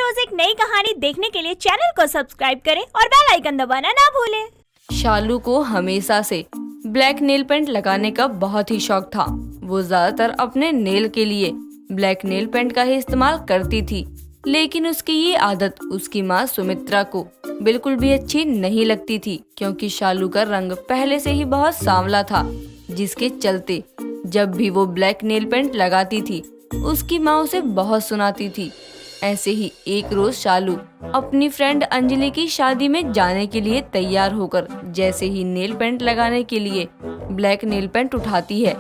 रोज एक नई कहानी देखने के लिए चैनल को सब्सक्राइब करें और बेल आइकन दबाना ना भूलें। शालू को हमेशा से ब्लैक नेल पेंट लगाने का बहुत ही शौक था। वो ज्यादातर अपने नेल के लिए ब्लैक नेल पेंट का ही इस्तेमाल करती थी, लेकिन उसकी ये आदत उसकी माँ सुमित्रा को बिल्कुल भी अच्छी नहीं लगती थी, क्योंकि शालू का रंग पहले से ही बहुत सांवला था, जिसके चलते जब भी वो ब्लैक नेल पेंट लगाती थी उसकी माँ उसे बहुत सुनाती थी। ऐसे ही एक रोज शालू अपनी फ्रेंड अंजलि की शादी में जाने के लिए तैयार होकर जैसे ही नेल पेंट लगाने के लिए ब्लैक नेल पेंट उठाती है,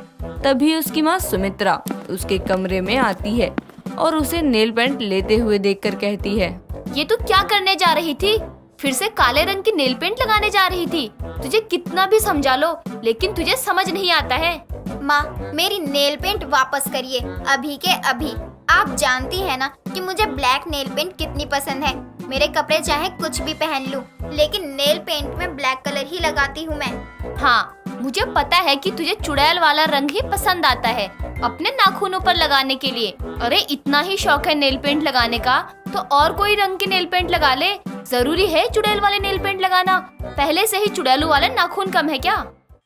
तभी उसकी माँ सुमित्रा उसके कमरे में आती है और उसे नेल पेंट लेते हुए देखकर कहती है, ये तू क्या करने जा रही थी? फिर से काले रंग की नेल पेंट लगाने जा रही थी? तुझे कितना भी समझा लो, लेकिन तुझे समझ नहीं आता है। माँ, मेरी नेल पेंट वापस करिए अभी के अभी। आप जानती है ना कि मुझे ब्लैक नेल पेंट कितनी पसंद है। मेरे कपड़े चाहे कुछ भी पहन लूं, लेकिन नेल पेंट में ब्लैक कलर ही लगाती हूँ मैं। हाँ, मुझे पता है कि तुझे चुड़ैल वाला रंग ही पसंद आता है अपने नाखूनों पर लगाने के लिए। अरे इतना ही शौक है नेल पेंट लगाने का तो और कोई रंग की नेल पेंट लगा ले। जरूरी है चुड़ैल वाले नेल पेंट लगाना? पहले से ही चुड़ैलू वाले नाखून कम है क्या?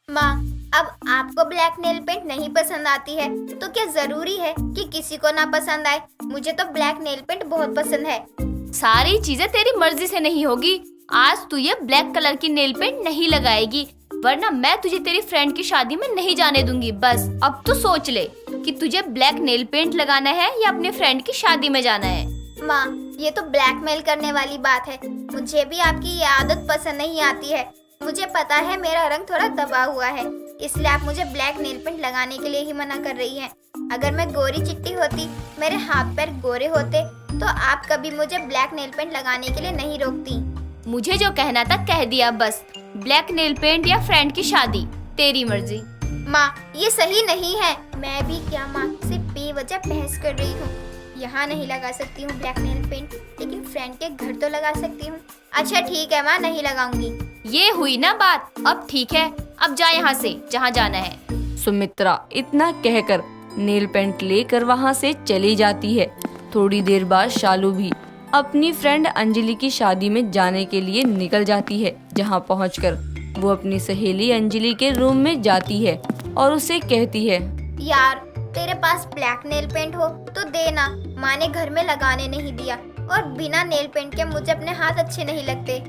माँ, अब आपको ब्लैक नेल पेंट नहीं पसंद आती है तो क्या जरूरी है कि किसी को ना पसंद आए? मुझे तो ब्लैक नेल पेंट बहुत पसंद है। सारी चीजें तेरी मर्जी से नहीं होगी। आज तू ये ब्लैक कलर की नेल पेंट नहीं लगाएगी, वरना मैं तुझे तेरी फ्रेंड की शादी में नहीं जाने दूंगी। बस अब तू सोच ले कि तुझे ब्लैक नेल पेंट लगाना है या अपने फ्रेंड की शादी में जाना है। माँ, ये तो ब्लैकमेल करने वाली बात है। मुझे भी आपकी ये आदत पसंद नहीं आती है। मुझे पता है मेरा रंग थोड़ा दबा हुआ है, इसलिए आप मुझे ब्लैक नेल पेंट लगाने के लिए ही मना कर रही हैं। अगर मैं गोरी चिट्टी होती, मेरे हाथ पैर गोरे होते, तो आप कभी मुझे ब्लैक नेल पेंट लगाने के लिए नहीं रोकती। मुझे जो कहना था कह दिया बस। ब्लैक नेल पेंट या फ्रेंड की शादी, तेरी मर्जी। माँ, ये सही नहीं है। मैं भी क्या माँ से बेवजह बहस कर रही हूँ। यहाँ नहीं लगा सकती हूँ ब्लैक नेल पेंट, लेकिन फ्रेंड के घर तो लगा सकती हूँ। अच्छा ठीक है माँ, नहीं लगाऊंगी। ये हुई ना बात, अब ठीक है, अब जा यहाँ से जहाँ जाना है। सुमित्रा इतना कहकर नेल पेंट लेकर वहाँ से चली जाती है। थोड़ी देर बाद शालू भी अपनी फ्रेंड अंजलि की शादी में जाने के लिए निकल जाती है, जहाँ पहुंचकर वो अपनी सहेली अंजलि के रूम में जाती है और उसे कहती है, यार तेरे पास ब्लैक नेल पेंट हो तो देना। माँ ने घर में लगाने नहीं दिया और बिना नेल पेंट के मुझे अपने हाथ अच्छे नहीं लगते।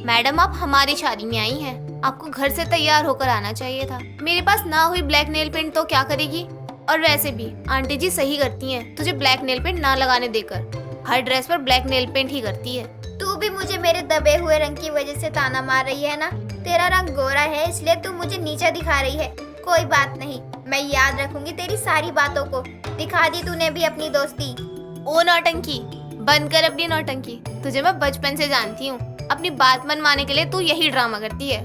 मैडम, आप हमारी शादी में आई हैं, आपको घर से तैयार होकर आना चाहिए था। मेरे पास ना हुई ब्लैक नेल पेंट तो क्या करेगी? और वैसे भी आंटी जी सही करती हैं तुझे ब्लैक नेल पेंट ना लगाने देकर। हर ड्रेस पर ब्लैक नेल पेंट ही करती है। तू भी मुझे मेरे दबे हुए रंग की वजह से ताना मार रही है ना? तेरा रंग गोरा है इसलिए तू मुझे नीचा दिखा रही है। कोई बात नहीं, मैं याद रखूंगी तेरी सारी बातों को। दिखा दी तूने भी अपनी दोस्ती। ओ नौटंकी, बंद कर अपनी नौटंकी। तुझे मैं बचपन से जानती हूँ, अपनी बात मनवाने के लिए तू यही ड्रामा करती है।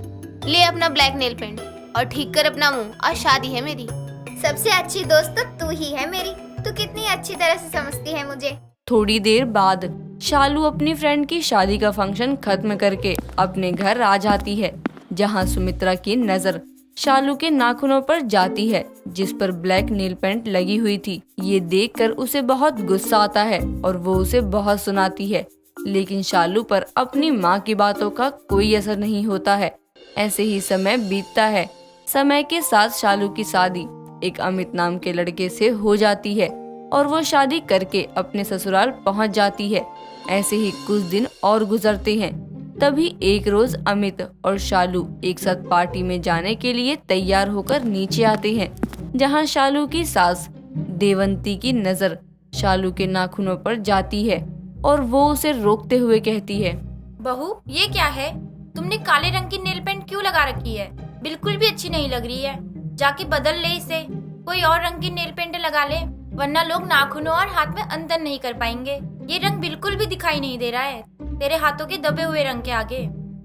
ले अपना ब्लैक नेल पेंट और ठीक कर अपना मुंह, आज शादी है मेरी। सबसे अच्छी दोस्त तो तू ही है मेरी। तू कितनी अच्छी तरह से समझती है मुझे। थोड़ी देर बाद शालू अपनी फ्रेंड की शादी का फंक्शन खत्म करके अपने घर आ जाती है, जहाँ सुमित्रा की नजर शालू के नाखूनों पर जाती है, जिस पर ब्लैक नेल पेंट लगी हुई थी। ये देखकर उसे बहुत गुस्सा आता है और वो उसे बहुत सुनाती है, लेकिन शालू पर अपनी माँ की बातों का कोई असर नहीं होता है। ऐसे ही समय बीतता है। समय के साथ शालू की शादी एक अमित नाम के लड़के से हो जाती है और वो शादी करके अपने ससुराल पहुंच जाती है। ऐसे ही कुछ दिन और गुजरते हैं। तभी एक रोज अमित और शालू एक साथ पार्टी में जाने के लिए तैयार होकर नीचे आते हैं, जहां शालू की सास देवंती की नजर शालू के नाखूनों पर जाती है और वो उसे रोकते हुए कहती है, बहू, ये क्या है? तुमने काले रंग की नेल पेंट क्यों लगा रखी है? बिल्कुल भी अच्छी नहीं लग रही है। जाके बदल ले इसे, कोई और रंग की नेल पेंट लगा ले, वरना लोग नाखूनों और हाथ में अंतर नहीं कर पाएंगे। ये रंग बिल्कुल भी दिखाई नहीं दे रहा है तेरे हाथों के दबे हुए रंग के आगे।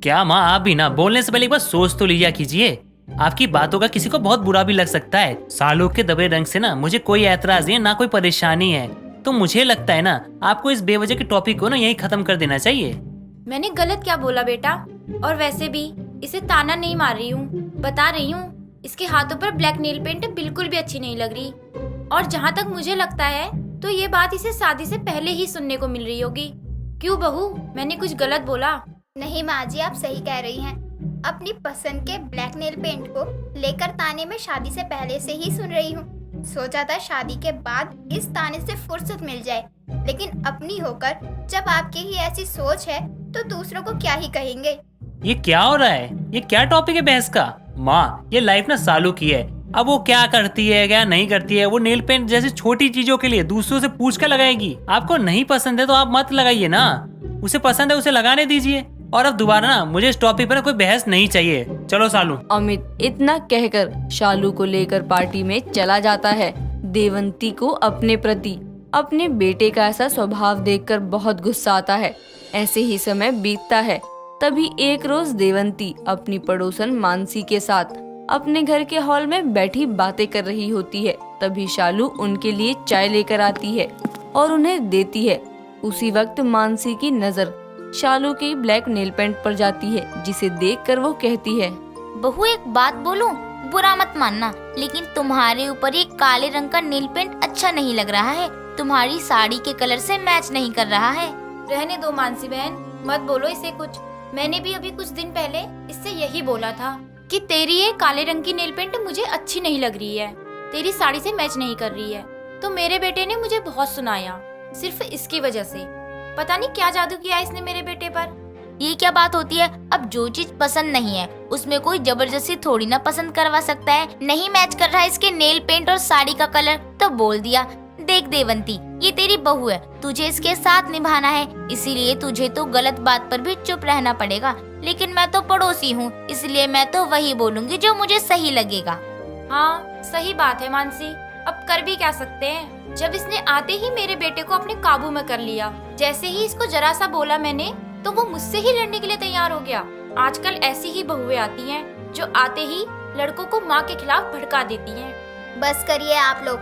क्या माँ, आप भी ना बोलने से पहले एक बार सोच तो लिया कीजिए। आपकी बातों का किसी को बहुत बुरा भी लग सकता है। शालू के दबे रंग से ना मुझे कोई ऐतराज नहीं है, ना कोई परेशानी है। तो मुझे लगता है ना आपको इस बेवजह के टॉपिक को ना यही खत्म कर देना चाहिए। मैंने गलत क्या बोला बेटा? और वैसे भी इसे ताना नहीं मार रही हूँ, बता रही हूँ इसके हाथों पर ब्लैक नेल पेंट बिल्कुल भी अच्छी नहीं लग रही। और जहाँ तक मुझे लगता है तो ये बात इसे शादी से पहले ही सुनने को मिल रही होगी, क्यों बहू, मैंने कुछ गलत बोला? नहीं माँ जी, आप सही कह रही हैं। अपनी पसंद के ब्लैक नेल पेंट को लेकर ताने में शादी से पहले से ही सुन रही हूँ। सोचा था शादी के बाद इस ताने से फुर्सत मिल जाए, लेकिन अपनी होकर जब आपकी ही ऐसी सोच है तो दूसरों को क्या ही कहेंगे। ये क्या हो रहा है? ये क्या टॉपिक है बहस का? माँ, ये लाइफ ना सालू की है। अब वो क्या करती है क्या नहीं करती है, वो नेल पेंट जैसी छोटी चीजों के लिए दूसरों से पूछ कर लगाएगी। आपको नहीं पसंद है तो आप मत लगाइए ना, उसे पसंद है उसे लगाने दीजिए। और अब दोबारा ना मुझे इस टॉपिक पर कोई बहस नहीं चाहिए। चलो सालू। अमित इतना कहकर शालू को लेकर पार्टी में चला जाता है। देवंती को अपने प्रति अपने बेटे का ऐसा स्वभाव देखकर बहुत गुस्सा आता है। ऐसे ही समय बीतता है। तभी एक रोज देवंती अपनी पड़ोसन मानसी के साथ अपने घर के हॉल में बैठी बातें कर रही होती है। तभी शालू उनके लिए चाय लेकर आती है और उन्हें देती है। उसी वक्त मानसी की नजर शालू की ब्लैक नेल पेंट पर जाती है, जिसे देखकर वो कहती है, बहू एक बात बोलूं, बुरा मत मानना, लेकिन तुम्हारे ऊपर ये काले रंग का नेल पेंट अच्छा नहीं लग रहा है। तुम्हारी साड़ी के कलर से मैच नहीं कर रहा है। रहने दो मानसी बहन, मत बोलो इसे कुछ। मैंने भी अभी कुछ दिन पहले इससे यही बोला था कि तेरी ये काले रंग की नेल पेंट मुझे अच्छी नहीं लग रही है, तेरी साड़ी से मैच नहीं कर रही है। तो मेरे बेटे ने मुझे बहुत सुनाया, सिर्फ इसकी वजह से। पता नहीं क्या जादू किया इसने मेरे बेटे पर। ये क्या बात होती है? अब जो चीज पसंद नहीं है उसमें कोई जबरदस्ती थोड़ी ना पसंद करवा सकता है। नहीं मैच कर रहा है इसके नेल पेंट और साड़ी का कलर तो बोल दिया, देख देवंती, ये तेरी बहू है, तुझे इसके साथ निभाना है, इसीलिए तुझे तो गलत बात पर भी चुप रहना पड़ेगा। लेकिन मैं तो पड़ोसी हूँ, इसलिए मैं तो वही बोलूंगी जो मुझे सही लगेगा। हाँ सही बात है मानसी, अब कर भी क्या सकते हैं। जब इसने आते ही मेरे बेटे को अपने काबू में कर लिया। जैसे ही इसको जरा सा बोला मैंने तो वो मुझसे ही लड़ने के लिए तैयार हो गया। आजकल ऐसी ही बहुएं आती हैं जो आते ही लड़कों को माँ के खिलाफ भड़का देती हैं। बस करिए आप लोग।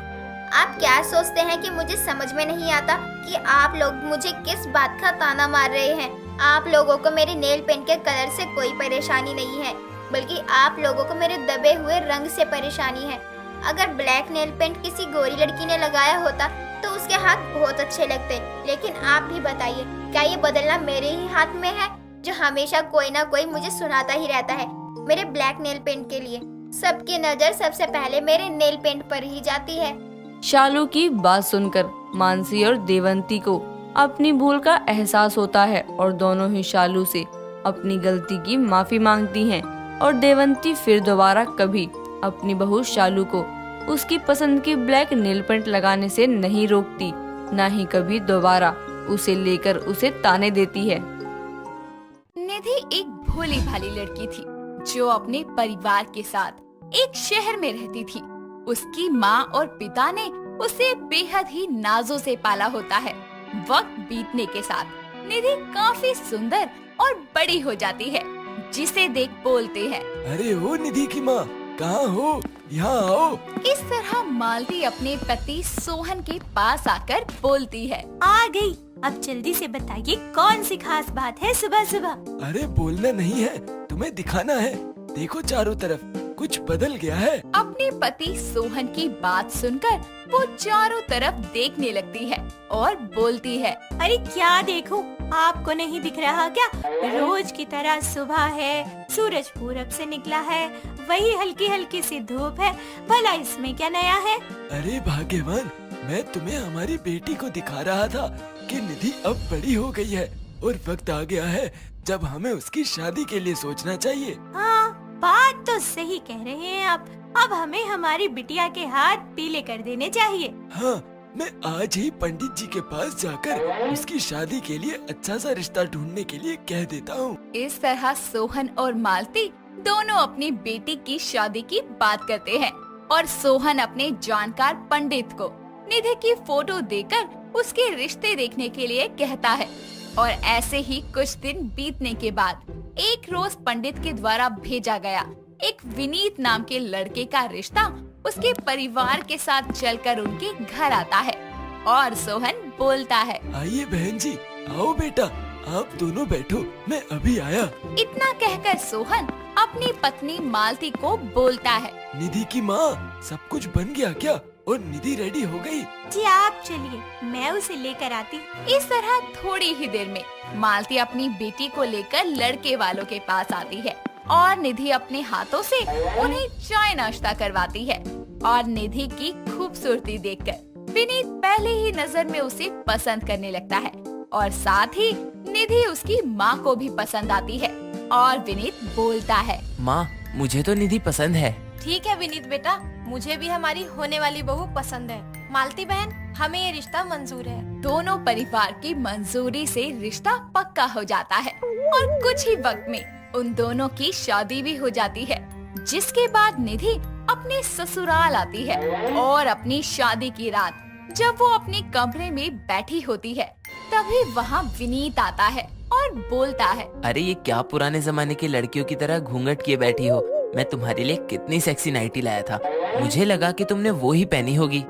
आप क्या सोचते हैं कि मुझे समझ में नहीं आता कि आप लोग मुझे किस बात का ताना मार रहे हैं। आप लोगों को मेरे नेल पेंट के कलर से कोई परेशानी नहीं है, बल्कि आप लोगों को मेरे दबे हुए रंग से परेशानी है। अगर ब्लैक नेल पेंट किसी गोरी लड़की ने लगाया होता तो उसके हाथ बहुत अच्छे लगते, लेकिन आप भी बताइए, क्या ये बदलना मेरे ही हाथ में है, जो हमेशा कोई ना कोई मुझे सुनाता ही रहता है मेरे ब्लैक नेल पेंट के लिए। सबकी नजर सबसे पहले मेरे नेल पेंट पर ही जाती है। शालू की बात सुनकर मानसी और देवंती को अपनी भूल का एहसास होता है और दोनों ही शालू से अपनी गलती की माफी मांगती हैं। और देवंती फिर दोबारा कभी अपनी बहू शालू को उसकी पसंद की ब्लैक नेल पेंट लगाने से नहीं रोकती, न ही कभी दोबारा उसे लेकर उसे ताने देती है। निधि एक भोली भाली लड़की थी जो अपने परिवार के साथ एक शहर में रहती थी। उसकी माँ और पिता ने उसे बेहद ही नाजों से पाला होता है। वक्त बीतने के साथ निधि काफी सुंदर और बड़ी हो जाती है, जिसे देख बोलते हैं, अरे ओ निधि की माँ, कहाँ हो? यहाँ आओ। इस तरह मालती अपने पति सोहन के पास आकर बोलती है, आ गई। अब जल्दी से बताइए कौन सी खास बात है सुबह सुबह। अरे बोलना नहीं है, तुम्हें दिखाना है। देखो चारों तरफ कुछ बदल गया है। अपने पति सोहन की बात सुनकर वो चारों तरफ देखने लगती है और बोलती है, अरे क्या देखूं, आपको नहीं दिख रहा क्या? रोज की तरह सुबह है, सूरज पूरब से निकला है, वही हल्की हल्की सी धूप है, भला इसमें क्या नया है? अरे भाग्यवान, मैं तुम्हें हमारी बेटी को दिखा रहा था कि निधि अब बड़ी हो गई है और वक्त आ गया है जब हमें उसकी शादी के लिए सोचना चाहिए। हाँ, बात तो सही कह रहे हैं आप। अब हमें हमारी बिटिया के हाथ पीले कर देने चाहिए। हाँ, मैं आज ही पंडित जी के पास जाकर उसकी शादी के लिए अच्छा सा रिश्ता ढूंढने के लिए कह देता हूँ। इस तरह सोहन और मालती दोनों अपनी बेटी की शादी की बात करते हैं और सोहन अपने जानकार पंडित को निधि की फोटो देकर उसके रिश्ते देखने के लिए कहता है। और ऐसे ही कुछ दिन बीतने के बाद एक रोज पंडित के द्वारा भेजा गया एक विनीत नाम के लड़के का रिश्ता उसके परिवार के साथ चलकर उनके घर आता है और सोहन बोलता है, आइए बहन जी, आओ बेटा, आप दोनों बैठो, मैं अभी आया। इतना कहकर सोहन अपनी पत्नी मालती को बोलता है, निधि की माँ, सब कुछ बन गया क्या? और निधि रेडी हो गई। जी आप चलिए, मैं उसे लेकर आती। इस तरह थोड़ी ही देर में मालती अपनी बेटी को लेकर लड़के वालों के पास आती है और निधि अपने हाथों से उन्हें चाय नाश्ता करवाती है। और निधि की खूबसूरती देखकर विनीत पहले ही नजर में उसे पसंद करने लगता है और साथ ही निधि उसकी माँ को भी पसंद आती है। और विनीत बोलता है, माँ मुझे तो निधि पसंद है। ठीक है विनीत बेटा, मुझे भी हमारी होने वाली बहू पसंद है। मालती बहन, हमें ये रिश्ता मंजूर है। दोनों परिवार की मंजूरी से रिश्ता पक्का हो जाता है और कुछ ही वक्त में उन दोनों की शादी भी हो जाती है। जिसके बाद निधि अपने ससुराल आती है और अपनी शादी की रात जब वो अपने कमरे में बैठी होती है तभी वहाँ विनीत आता है और बोलता है, अरे ये क्या पुराने जमाने की लड़कियों की तरह घूंघट किए बैठी हो। मैं तुम्हारे लिए कितनी सेक्सी नाइटी लाया था, मुझे लगा कि तुमने वो ही पहनी होगी।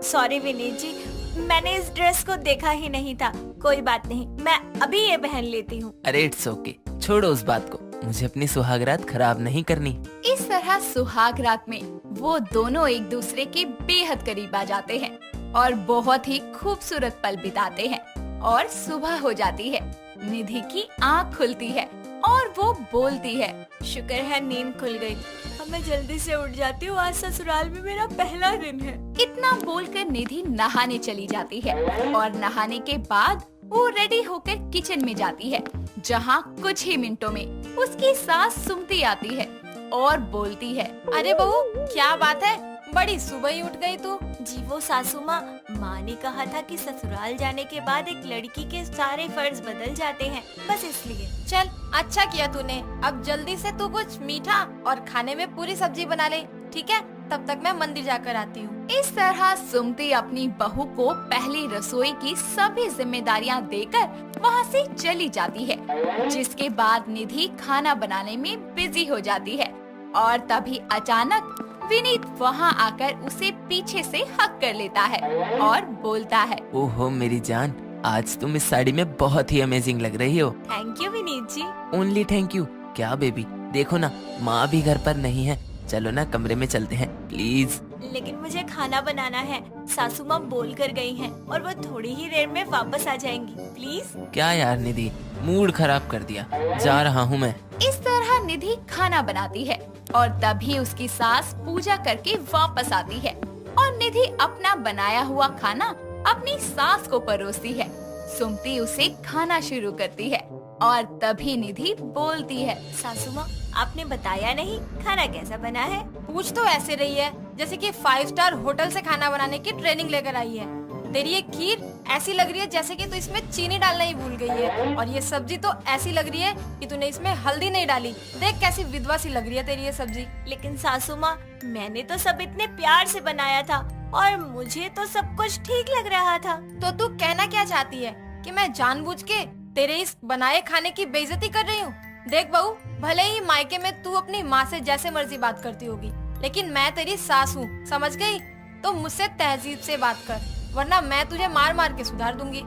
सॉरी विनीत जी, मैंने इस ड्रेस को देखा ही नहीं था। कोई बात नहीं, मैं अभी ये पहन लेती हूँ। अरे इट्स ओके, छोड़ो उस बात को, मुझे अपनी सुहागरात खराब नहीं करनी। इस तरह सुहाग रात में वो दोनों एक दूसरे के बेहद करीब आ जाते हैं और बहुत ही खूबसूरत पल बिताते हैं। और सुबह हो जाती है, निधि की आँख खुलती है और वो बोलती है, शुक्र है नींद खुल गई। अब मैं जल्दी से उठ जाती हूँ, आज ससुराल में मेरा पहला दिन है। इतना बोलकर निधि नहाने चली जाती है और नहाने के बाद वो रेडी होकर किचन में जाती है, जहाँ कुछ ही मिनटों में उसकी सास सुमती आती है और बोलती है, अरे बहू, क्या बात है, बड़ी सुबह ही उठ गई तू। जी वो सासू माँ ने कहा था कि ससुराल जाने के बाद एक लड़की के सारे फर्ज बदल जाते हैं, बस इसलिए। चल अच्छा किया तूने। अब जल्दी से तू कुछ मीठा और खाने में पूरी सब्जी बना ले, ठीक है? तब तक मैं मंदिर जाकर आती हूँ। इस तरह सुमती अपनी बहू को पहली रसोई की सभी जिम्मेदारियां देकर वहाँ से चली जाती है। जिसके बाद निधि खाना बनाने में बिजी हो जाती है और तभी अचानक विनीत वहाँ आकर उसे पीछे से हक कर लेता है और बोलता है, ओहो मेरी जान, आज तुम इस साड़ी में बहुत ही अमेजिंग लग रही हो। Thank you Vineet ji. Only thank you क्या बेबी, देखो ना माँ भी घर पर नहीं है, चलो ना कमरे में चलते हैं प्लीज। लेकिन मुझे खाना बनाना है, सासू माँ बोल कर गई हैं और वो थोड़ी ही देर में वापस आ जाएंगी, प्लीज। क्या यार निधि, मूड खराब कर दिया, जा रहा हूँ मैं। इस तरह निधि खाना बनाती है और तभी उसकी सास पूजा करके वापस आती है और निधि अपना बनाया हुआ खाना अपनी सास को परोसती है। सुमती उसे खाना शुरू करती है और तभी निधि बोलती है, सासू माँ आपने बताया नहीं खाना कैसा बना है? पूछ तो ऐसे रही है जैसे कि 5 स्टार होटल से खाना बनाने की ट्रेनिंग लेकर आई है। तेरी ये खीर ऐसी लग रही है जैसे कि तू इसमें चीनी डालना ही भूल गई है, और ये सब्जी तो ऐसी लग रही है कि तूने इसमें हल्दी नहीं डाली। देख कैसी विधवा सी लग रही है तेरी ये सब्जी। लेकिन सासू माँ, मैंने तो सब इतने प्यार से बनाया था और मुझे तो सब कुछ ठीक लग रहा था। तो तू कहना क्या चाहती है कि मैं जानबूझ के तेरे इस बनाए खाने की बेइज्जती कर रही हूँ? देख बहू, भले ही मायके में तू अपनी माँ से जैसे मर्जी बात करती होगी, लेकिन मैं तेरी सास हूँ, समझ गई? तो मुझसे तहजीब से बात कर, वरना मैं तुझे मार मार के सुधार दूंगी।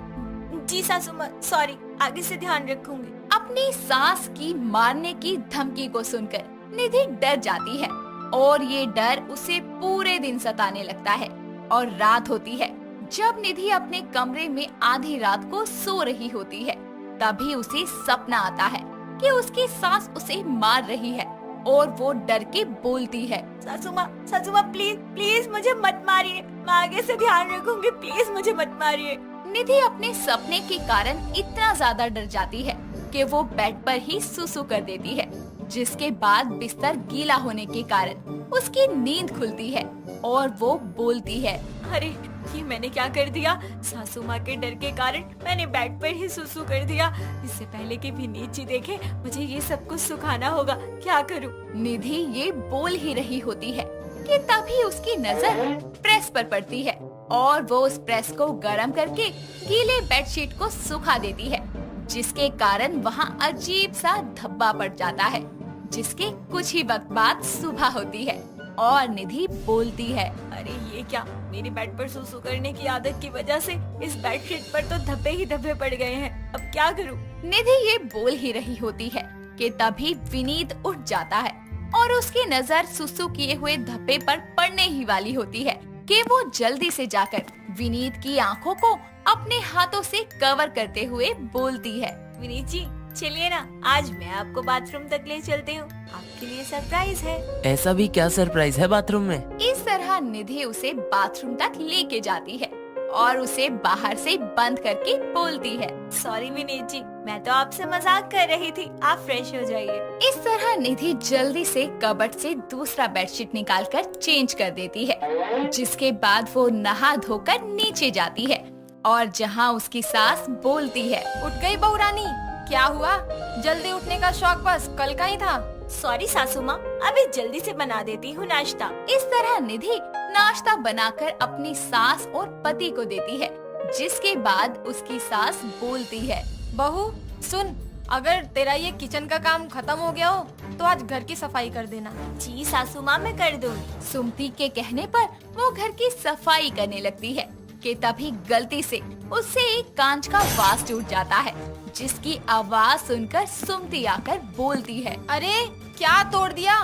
जी सासू माँ, सॉरी, आगे से ध्यान रखूंगी। अपनी सास की मारने की धमकी को सुनकर निधि डर जाती है और ये डर उसे पूरे दिन सताने लगता है। और रात होती है, जब निधि अपने कमरे में आधी रात को सो रही होती है, तभी उसे सपना आता है कि उसकी सास उसे मार रही है और वो डर के बोलती है, सासू माँ प्लीज प्लीज मुझे मत मारिए, मैं आगे से ध्यान रखूंगी, प्लीज मुझे मत मारिए। निधि अपने सपने के कारण इतना ज्यादा डर जाती है कि वो बेड पर ही सुसु कर देती है, जिसके बाद बिस्तर गीला होने के कारण उसकी नींद खुलती है और वो बोलती है, अरे ये मैंने क्या कर दिया? सासू माँ के डर के कारण मैंने बेड पर ही सुसु कर दिया। इससे पहले कि विनीत जी देखे, मुझे ये सब कुछ सुखाना होगा, क्या करूँ? निधि ये बोल ही रही होती है कि तभी उसकी नजर प्रेस पर पड़ती है और वो उस प्रेस को गर्म करके गीले बेडशीट को सुखा देती है, जिसके कारण वहाँ अजीब सा धब्बा पड़ जाता है। जिसके कुछ ही वक्त बाद सुबह होती है और निधि बोलती है, अरे ये क्या, मेरी बेड पर सुसु करने की आदत की वजह से इस बेडशीट पर तो धब्बे ही धब्बे पड़ गए हैं, अब क्या करूं? निधि ये बोल ही रही होती है कि तभी विनीत उठ जाता है और उसकी नजर सुसु किए हुए धब्बे पर पड़ने ही वाली होती है कि वो जल्दी से जाकर विनीत की आंखों को अपने हाथों से कवर करते हुए बोलती है। विनीत जी चलिए ना, आज मैं आपको बाथरूम तक ले चलती हूँ, आपके लिए सरप्राइज है। ऐसा भी क्या सरप्राइज है बाथरूम में? इस तरह निधि उसे बाथरूम तक लेके जाती है और उसे बाहर से बंद करके बोलती है, सॉरी विनीत जी, मैं तो आपसे मजाक कर रही थी, आप फ्रेश हो जाइए। इस तरह निधि जल्दी से कबर्ड से दूसरा बेडशीट निकालकर चेंज कर देती है, जिसके बाद वो नहा धोकर नीचे जाती है और जहाँ उसकी सास बोलती है, उठ गई बहू रानी, क्या हुआ? जल्दी उठने का शौक बस कल का ही था। सॉरी सासू माँ, अभी जल्दी से बना देती हूँ नाश्ता। इस तरह निधि नाश्ता बनाकर अपनी सास और पति को देती है, जिसके बाद उसकी सास बोलती है, बहू सुन, अगर तेरा ये किचन का काम खत्म हो गया हो तो आज घर की सफाई कर देना। जी सासू माँ, मैं कर दूंगी। सुमति के कहने पर वो घर की सफाई करने लगती है कि तभी गलती से उससे एक कांच का वास टूट जाता है, जिसकी आवाज सुनकर सुमति आकर बोलती है, अरे क्या तोड़ दिया?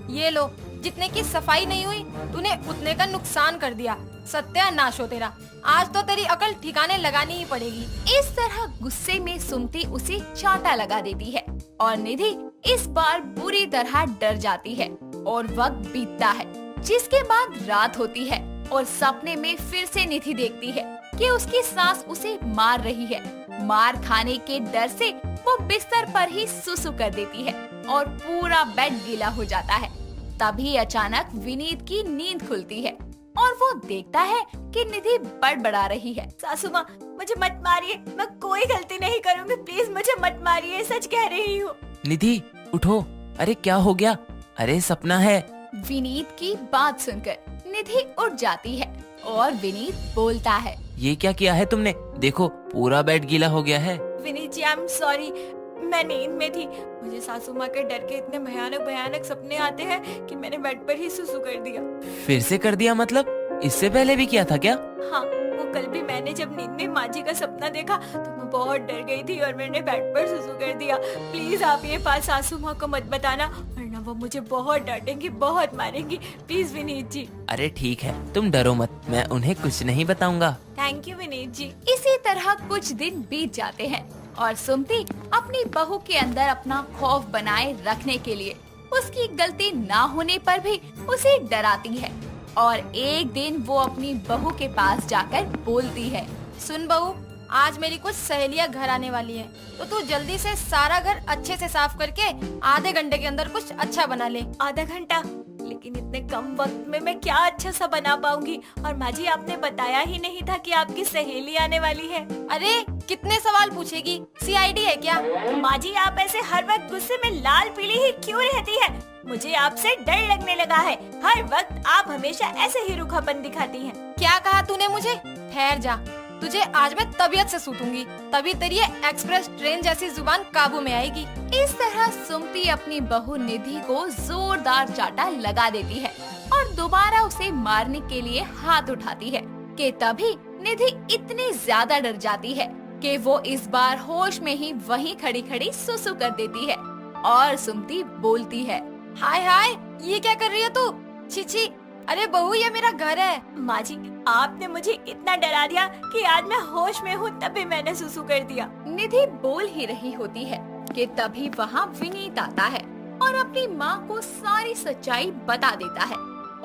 ये लो, जितने की सफाई नहीं हुई तूने उतने का नुकसान कर दिया। सत्यानाश हो तेरा, आज तो तेरी अकल ठिकाने लगानी ही पड़ेगी। इस तरह गुस्से में सुमति उसे चांटा लगा देती है और निधि इस बार बुरी तरह डर जाती है और वक्त बीतता है, जिसके बाद रात होती है और सपने में फिर से निधि देखती है कि उसकी सास उसे मार रही है। मार खाने के डर से वो बिस्तर पर ही सुसु कर देती है और पूरा बेड गीला हो जाता है। तभी अचानक विनीत की नींद खुलती है और वो देखता है कि निधि बड़बड़ा रही है, सासू माँ मुझे मत मारिए, मैं कोई गलती नहीं करूँगी, प्लीज मुझे मत मारिए, सच कह रही हूँ। निधि उठो, अरे क्या हो गया? अरे सपना है। विनीत की बात सुनकर निधि उठ जाती है और विनीत बोलता है, ये क्या किया है तुमने? देखो पूरा बेड गीला हो गया है। विनीत जी आई एम सॉरी, मैं नींद में थी, मुझे सासू माँ के डर के इतने भयानक भयानक सपने आते हैं कि मैंने बेड पर ही सुसु कर दिया। फिर से कर दिया मतलब? इससे पहले भी किया था क्या? हाँ, वो कल भी मैंने जब नींद में माँ जी का सपना देखा तो मैं बहुत डर गई थी और मैंने बेड पर सुसु कर दिया। प्लीज आप ये बात सासू माँ को मत बताना, वरना वो मुझे बहुत डांटेंगी, बहुत मारेंगी। प्लीज विनीत जी। अरे ठीक है, तुम डरो मत, मैं उन्हें कुछ नहीं बताऊंगा। थैंक यू विनीत जी। इसी तरह कुछ दिन बीत जाते हैं और सुमति अपनी बहू के अंदर अपना खौफ बनाए रखने के लिए उसकी गलती ना होने पर भी उसे डराती है और एक दिन वो अपनी बहू के पास जाकर बोलती है, सुन बहू, आज मेरी कुछ सहेलियां घर आने वाली हैं, तो तू जल्दी से सारा घर अच्छे से साफ करके आधे घंटे के अंदर कुछ अच्छा बना ले। आधा घंटा? लेकिन इतने कम वक्त में मैं क्या अच्छा सा बना पाऊंगी? और माँ जी आपने बताया ही नहीं था कि आपकी सहेली आने वाली है। अरे कितने सवाल पूछेगी, सीआईडी है क्या? माँ जी आप ऐसे हर वक्त गुस्से में लाल पीली ही क्यों रहती है? मुझे आपसे डर लगने लगा है, हर वक्त आप हमेशा ऐसे ही रूखापन दिखाती हैं। क्या कहा तूने मुझे? ठहर जा, तुझे आज मैं तबीयत से सूतूंगी, तभी तेरी ये एक्सप्रेस ट्रेन जैसी जुबान काबू में आएगी। इस तरह सुमति अपनी बहू निधि को जोरदार चांटा लगा देती है और दोबारा उसे मारने के लिए हाथ उठाती है कि तभी निधि इतनी ज्यादा डर जाती है कि वो इस बार होश में ही वहीं खड़ी खड़ी सुसु कर देती है और सुमति बोलती है, हाय हाय, ये क्या कर रही है तू? छी छी, अरे बहू ये मेरा घर है। माँ जी आपने मुझे इतना डरा दिया कि आज मैं होश में हूँ, तभी मैंने सुसु कर दिया। निधि बोल ही रही होती है कि तभी वहाँ विनीत आता है और अपनी माँ को सारी सच्चाई बता देता है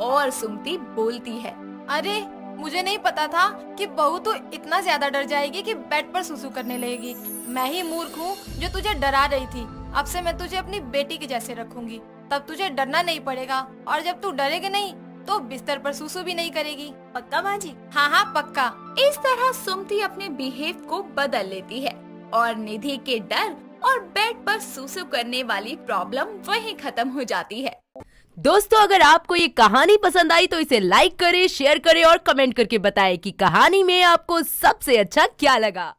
और सुमति बोलती है, अरे मुझे नहीं पता था कि बहू तो इतना ज्यादा डर जाएगी कि बेड पर सुसु करने लगेगी। मैं ही मूर्ख हूँ जो तुझे डरा रही थी। अब से मैं तुझे अपनी बेटी के जैसे रखूंगी, तब तुझे डरना नहीं पड़ेगा और जब तू डरेगी नहीं तो बिस्तर पर सुसु भी नहीं करेगी। पक्का माँ जी? हाँ हाँ पक्का। इस तरह सुमति अपने बिहेव को बदल लेती है और निधि के डर और बेड पर सुसु करने वाली प्रॉब्लम वहीं खत्म हो जाती है। दोस्तों अगर आपको ये कहानी पसंद आई तो इसे लाइक करें, शेयर करें और कमेंट करके बताएं कि कहानी में आपको सबसे अच्छा क्या लगा।